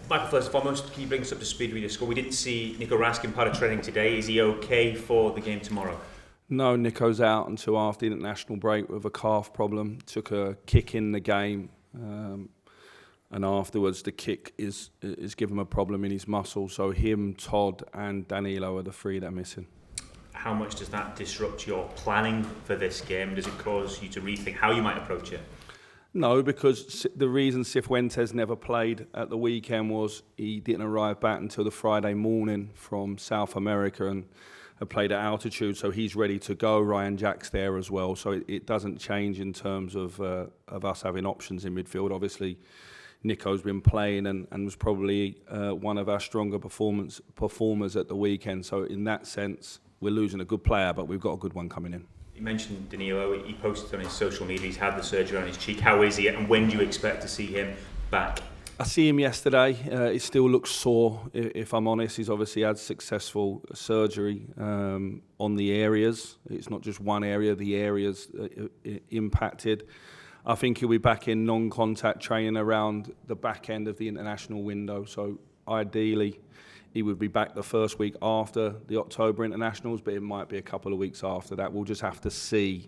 Michael, first and foremost, can you bring us up to speed with your score? We didn't see Nico Raskin part of training today. Is he okay for the game tomorrow? No, Nico's out until after the international break with a calf problem. Took a kick in the game, and afterwards the kick is given him a problem in his muscle. So him, Todd and Danilo are the three that are missing. How much does that disrupt your planning for this game? Does it cause you to rethink how you might approach it? No, because the reason Cifuentes never played at the weekend was he didn't arrive back until the Friday morning from South America and had played at altitude, so he's ready to go. Ryan Jack's there as well, so it doesn't change in terms of us having options in midfield. Obviously, Nico's been playing and was probably one of our stronger performers at the weekend, so in that sense, we're losing a good player, but we've got a good one coming in. You mentioned Danilo. He posted on his social media he's had the surgery on his cheek. How is he, and when do you expect to see him back? I see him yesterday. He still looks sore, if I'm honest. He's obviously had successful surgery on the areas. It's not just one area, the areas impacted. I think he'll be back in non-contact training around the back end of the international window. So ideally, he would be back the first week after the October internationals, but it might be a couple of weeks after that. We'll just have to see.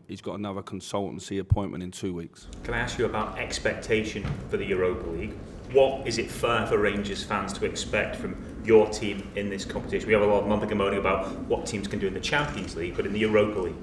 He's got another consultancy appointment in 2 weeks. Can I ask you about expectation for the Europa League? What is it fair for Rangers fans to expect from your team in this competition? We have a lot of mumping and moaning about what teams can do in the Champions League, but in the Europa League?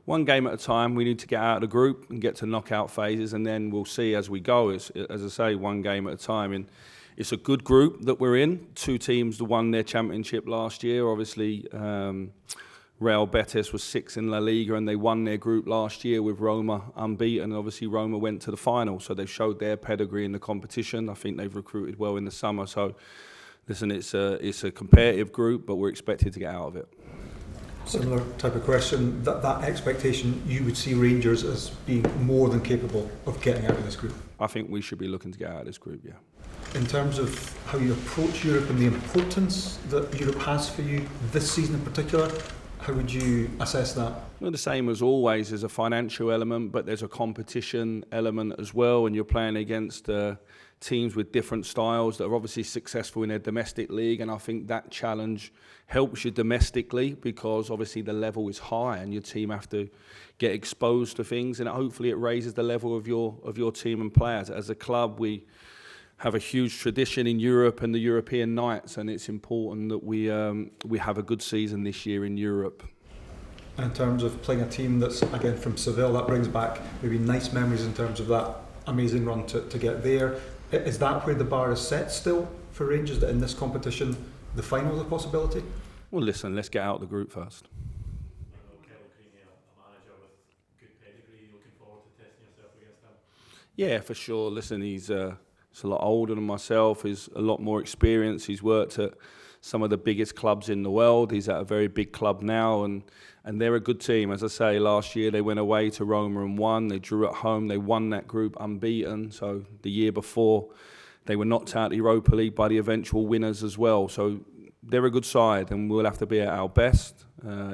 One game at a time. We need to get out of the group and get to knockout phases, and then we'll see as we go. As I say, one game at a time. And it's a good group that we're in. Two teams that won their championship last year. Obviously, Real Betis was 6th in La Liga and they won their group last year with Roma unbeaten. And obviously, Roma went to the final. So they've showed their pedigree in the competition. I think they've recruited well in the summer. So, listen, it's a competitive group, but we're expected to get out of it. Similar type of question, that expectation, you would see Rangers as being more than capable of getting out of this group? I think we should be looking to get out of this group, yeah. In terms of how you approach Europe and the importance that Europe has for you this season in particular, how would you assess that? Well, the same as always. There's a financial element, but there's a competition element as well, and you're playing against teams with different styles that are obviously successful in their domestic league, and I think that challenge helps you domestically because obviously the level is high and your team have to get exposed to things, and hopefully it raises the level of your team and players. As a club, we have a huge tradition in Europe and the European nights, and it's important that we have a good season this year in Europe. And in terms of playing a team that's, again, from Seville, that brings back maybe nice memories in terms of that amazing run to get there. Is that where the bar is set still for Rangers, that in this competition the final is a possibility? Well, listen, let's get out of the group first. Yeah, for sure. Listen, he's a lot older than myself. He's a lot more experienced. He's worked at some of the biggest clubs in the world. He's at a very big club now, and they're a good team. As I say, last year they went away to Roma and won. They drew at home. They won that group unbeaten. So the year before, they were knocked out of the Europa League by the eventual winners as well. So they're a good side, and we'll have to be at our best.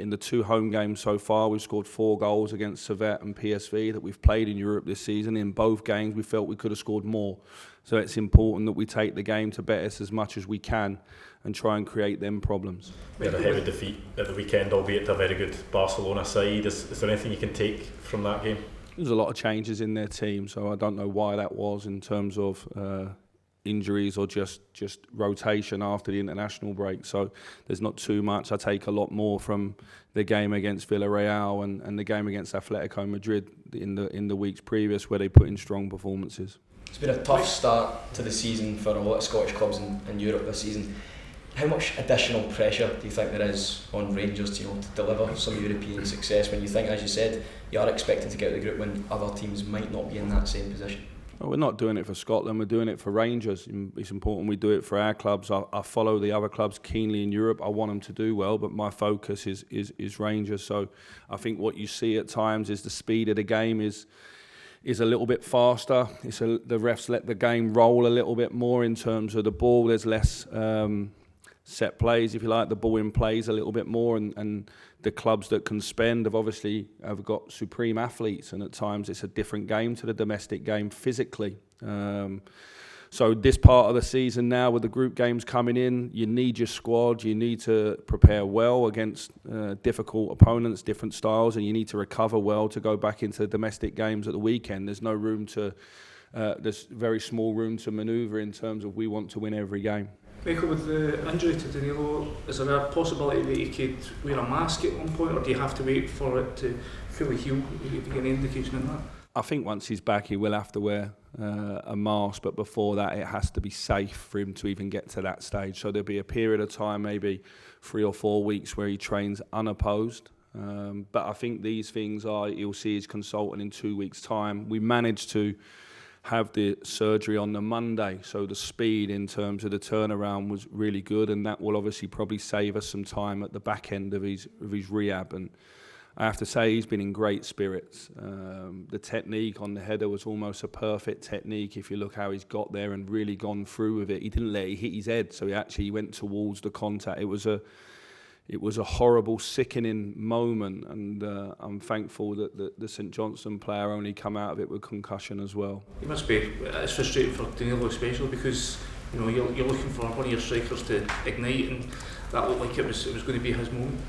In the 2 home games so far, we've scored 4 goals against Sept and PSV that we've played in Europe this season. In both games, we felt we could have scored more. So it's important that we take the game to Betis as much as we can and try and create them problems. We had a heavy defeat at the weekend, albeit a very good Barcelona side. Is there anything you can take from that game? There's a lot of changes in their team, so I don't know why that was in terms of injuries or just rotation after the international break. So there's not too much. I take a lot more from the game against Villarreal and the game against Atletico Madrid in the weeks previous, where they put in strong performances. It's been a tough start to the season for a lot of Scottish clubs in Europe this season. How much additional pressure do you think there is on Rangers to deliver some European success when you think, as you said, you are expecting to get out of the group when other teams might not be in that same position? Well, we're not doing it for Scotland, we're doing it for Rangers. It's important we do it for our clubs. I follow the other clubs keenly in Europe. I want them to do well, but my focus is Rangers. So I think what you see at times is the speed of the game is a little bit faster. The refs let the game roll a little bit more in terms of the ball. There's less set plays, if you like. The ball in plays a little bit more, and the clubs that can spend have got supreme athletes, and at times it's a different game to the domestic game physically. So this part of the season now, with the group games coming in, you need your squad, you need to prepare well against difficult opponents, different styles, and you need to recover well to go back into domestic games at the weekend. There's no room to, there's very small room to manoeuvre in terms of we want to win every game. Michael, with the injury to Danilo, is there a possibility that he could wear a mask at one point, or do you have to wait for it to fully heal? Do you get any indication on that? I think once he's back, he will have to wear a mask, but before that, it has to be safe for him to even get to that stage. So there'll be a period of time, maybe 3 or 4 weeks, where he trains unopposed. But I think these things are, you'll see his consultant in 2 weeks' time. We managed to have the surgery on the Monday, so the speed in terms of the turnaround was really good, and that will obviously probably save us some time at the back end of his rehab. And I have to say, he's been in great spirits. The technique on the header was almost a perfect technique. If you look how he's got there and really gone through with it, he didn't let it hit his head, so he actually went towards the contact. It was a horrible, sickening moment, and I'm thankful that the St Johnstone player only come out of it with concussion as well. It must be, it's frustrating for Danilo especially, because you know you're looking for one of your strikers to ignite, and that looked like it was going to be his moment.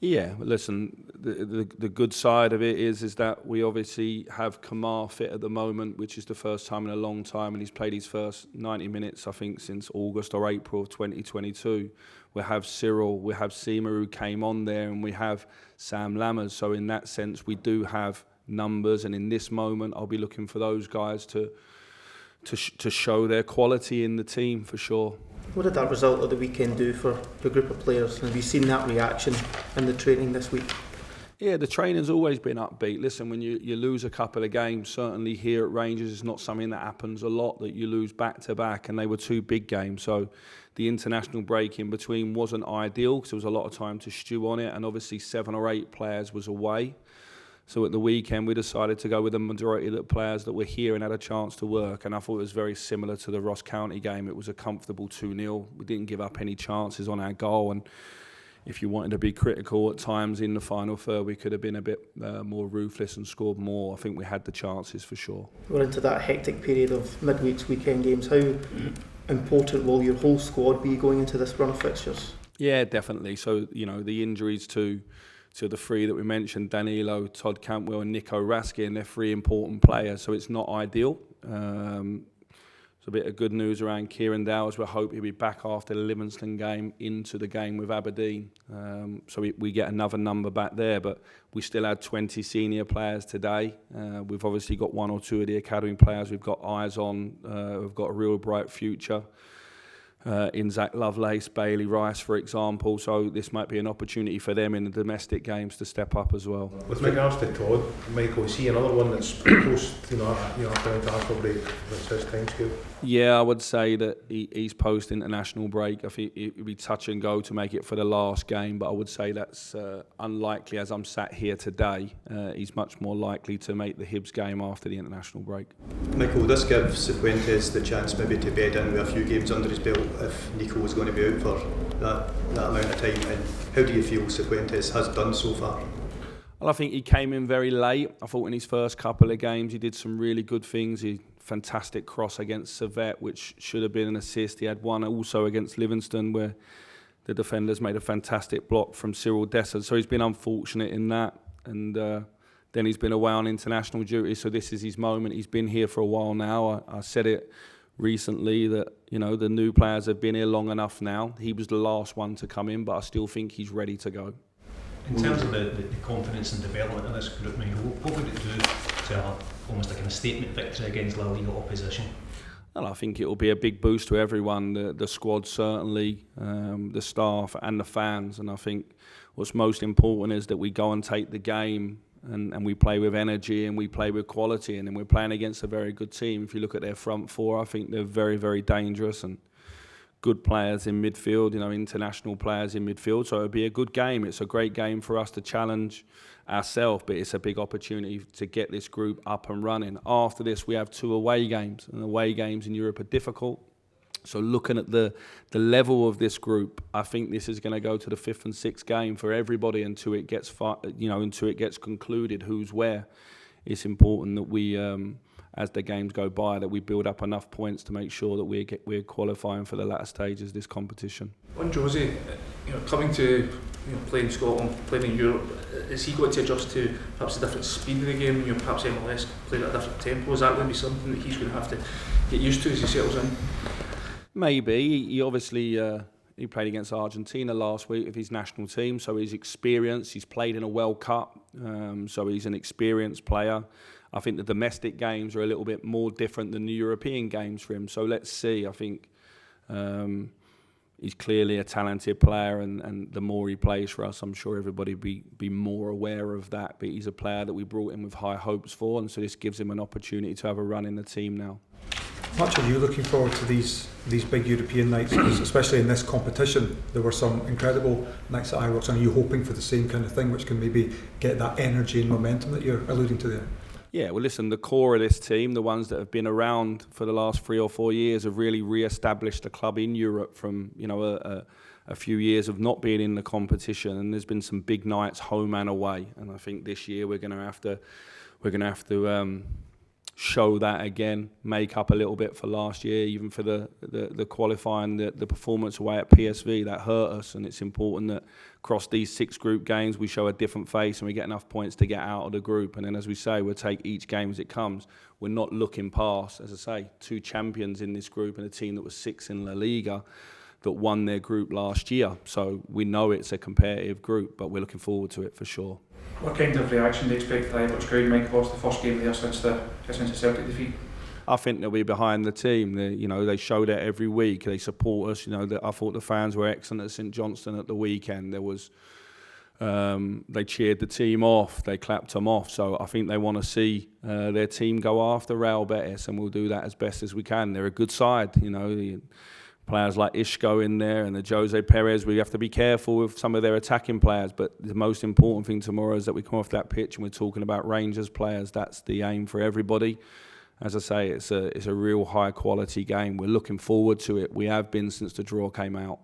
Yeah, listen, the good side of it is that we obviously have Kamar fit at the moment, which is the first time in a long time, and he's played his first 90 minutes, I think, since August or April of 2022. We have Cyril, we have Seema, who came on there, and we have Sam Lammers. So in that sense, we do have numbers, and in this moment, I'll be looking for those guys to show their quality in the team for sure. What did that result of the weekend do for the group of players? Have you seen that reaction in the training this week? Yeah, the training's always been upbeat. Listen, when you lose a couple of games, certainly here at Rangers, it's not something that happens a lot, that you lose back-to-back, and they were 2 big games. So the international break in between wasn't ideal, because there was a lot of time to stew on it, and obviously 7 or 8 players was away. So at the weekend, we decided to go with the majority of the players that were here and had a chance to work. And I thought it was very similar to the Ross County game. It was a comfortable 2-0. We didn't give up any chances on our goal. And if you wanted to be critical at times in the final third, we could have been a bit more ruthless and scored more. I think we had the chances for sure. We're into that hectic period of midweek's weekend games. How important will your whole squad be going into this run of fixtures? Yeah, definitely. So, you know, the injuries to the 3 that we mentioned, Danilo, Todd Cantwell and Nico Raskin, they're 3 important players, so it's not ideal. So a bit of good news around Kieran Dowers. We hope he'll be back after the Livingston game into the game with Aberdeen. So we get another number back there, but we still had 20 senior players today. We've obviously got 1 or 2 of the academy players we've got eyes on. We've got a real bright future. In Zach Lovelace, Bailey Rice, for example. So this might be an opportunity for them in the domestic games to step up as well. With regards to Todd, Michael, is he another one that's close to the international break? That's his timescale? Yeah, I would say that he's post-international break. I think it would be touch and go to make it for the last game, but I would say that's unlikely as I'm sat here today. He's much more likely to make the Hibs game after the international break. Michael, this gives Cifuentes the chance maybe to bed in with a few games under his belt if Nico was going to be out for that amount of time. And how do you feel Cifuentes has done so far? Well, I think he came in very late. I thought in his first couple of games he did some really good things. He fantastic cross against Sept, which should have been an assist. He had one also against Livingston where the defenders made a fantastic block from Cyril Dessers. So he's been unfortunate in that. And then he's been away on international duty. So this is his moment. He's been here for a while now. I said it recently that, you know, the new players have been here long enough now. He was the last one to come in, but I still think he's ready to go. In terms of the confidence and development of this group, Michael, what would it do to have almost like a statement victory against La Liga opposition? Well, I think it will be a big boost to everyone, the squad certainly, the staff and the fans. And I think what's most important is that we go and take the game and we play with energy and we play with quality. And then we're playing against a very good team. If you look at their front 4, I think they're very, very dangerous and good players in midfield, you know, international players in midfield. So it'll be a good game. It's a great game for us to challenge ourselves, but it's a big opportunity to get this group up and running. After this, we have 2 away games, and away games in Europe are difficult. So looking at the level of this group, I think this is going to go to the 5th and 6th game for everybody until it gets until it gets concluded who's where. It's important that we as the games go by, that we build up enough points to make sure that we're qualifying for the latter stages of this competition. On Josie, coming to playing in Scotland, playing in Europe, is he going to adjust to perhaps a different speed of the game? Perhaps MLS playing at a different tempo. Is that going to be something that he's going to have to get used to as he settles in? Maybe. He obviously he played against Argentina last week with his national team, so he's experienced. He's played in a World Cup, so he's an experienced player. I think the domestic games are a little bit more different than the European games for him. So let's see. I think he's clearly a talented player, and the more he plays for us, I'm sure everybody be more aware of that. But he's a player that we brought in with high hopes for, and so this gives him an opportunity to have a run in the team now. How much are you looking forward to these big European nights, especially in this competition? There were some incredible nights at Ibrox, and are you hoping for the same kind of thing, which can maybe get that energy and momentum that you're alluding to there? Yeah, well, listen, the core of this team, the ones that have been around for the last 3 or 4 years, have really re-established the club in Europe from a few years of not being in the competition, and there's been some big nights home and away. And I think this year we're going to have to show that again, make up a little bit for last year, even for the qualifying, the performance away at PSV that hurt us. And it's important that across these 6 group games we show a different face and we get enough points to get out of the group. And then, as we say, we'll take each game as it comes. We're not looking past, as I say, 2 champions in this group and a team that was 6 in La Liga that won their group last year. So we know it's a competitive group, but we're looking forward to it for sure. What kind of reaction do you expect the Ibrox crowd might cause the first game there since the Celtic defeat? I think they'll be behind the team. They show that every week. They support us. I thought the fans were excellent at St Johnstone at the weekend. There was, they cheered the team off. They clapped them off. So I think they want to see their team go after Real Betis, and we'll do that as best as we can. They're a good side. Players like Isco in there and the Jose Perez, we have to be careful with some of their attacking players, but the most important thing tomorrow is that we come off that pitch and we're talking about Rangers players. That's the aim for everybody. As I say, it's a real high quality game. We're looking forward to it. We have been since the draw came out.